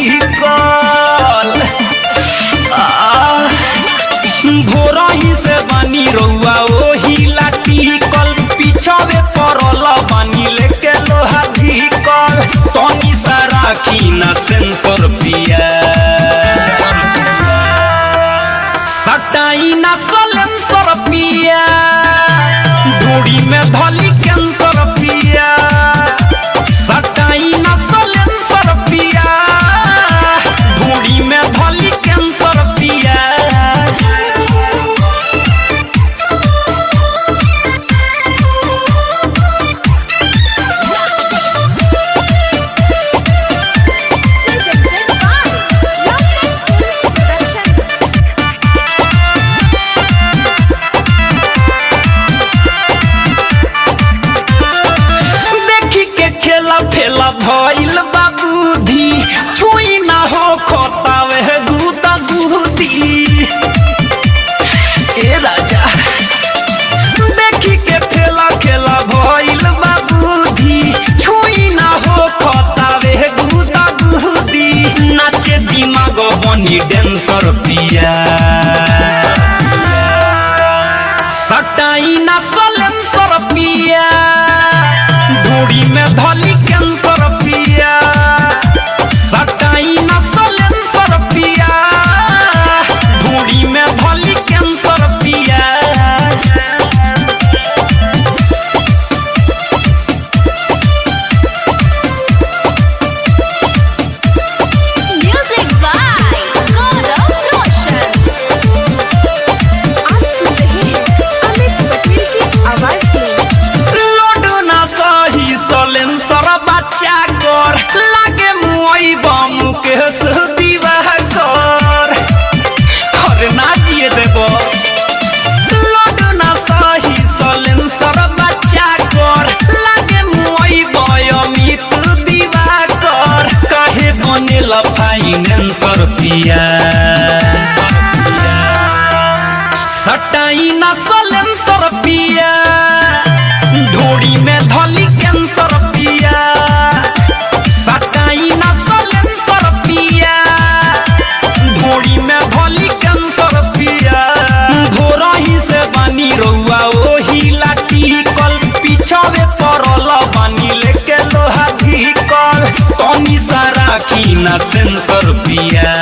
ढीकल भोरही से बानी रउआ ओही लाटिकल पीछावे पड़ल बानी लेके लोहा ढीकल तनी सा राखी ना सेंसर पिया सटाई ना सलेंसर पिया ढोड़ी में धली कैंसर पिया सटाई ना सलेंसर पिया ढोड़ी में धली कैंसर पिया भइल बाबूधी छुई ना हो खोतावे गुदा गुदी ए राजा देखी के ठेला खेला भइल बाबूधी छुई ना हो खोतावे गुदा गुदी नाचे दिमाग बनी डांसर पिया सटाई ना सलेंसर पिया ढोड़ी में धली कैंसर पिया सटाई ना सलेंसर पिया ढोड़ी में धली कैंसर पिया म्यूजिक बाय गौरव रोशन। आप सुन रहे हैं अमित पटेल की आवाज में। लोडो ना सही सलेंसर बच्चा कर लागे मुई बम के दीवाह कर अरे ना जिए देबो लोडो ना सही सलेंसर बच्चा कर लागे मुई बयमित दीवाह कर काहे बनेला फाइनेंसर पिया सटाई ना सलेंसर पिया ढोड़ी में धली कैंसर पिया सटाई ना सलेंसर पिया ढोड़ी में धली कैंसर पिया भोरही से बानी रउआ ओही लाटिकल पीछावे पड़ल बानी लेके लोहा ढीकल तनी सा राखी ना सेंसर पिया।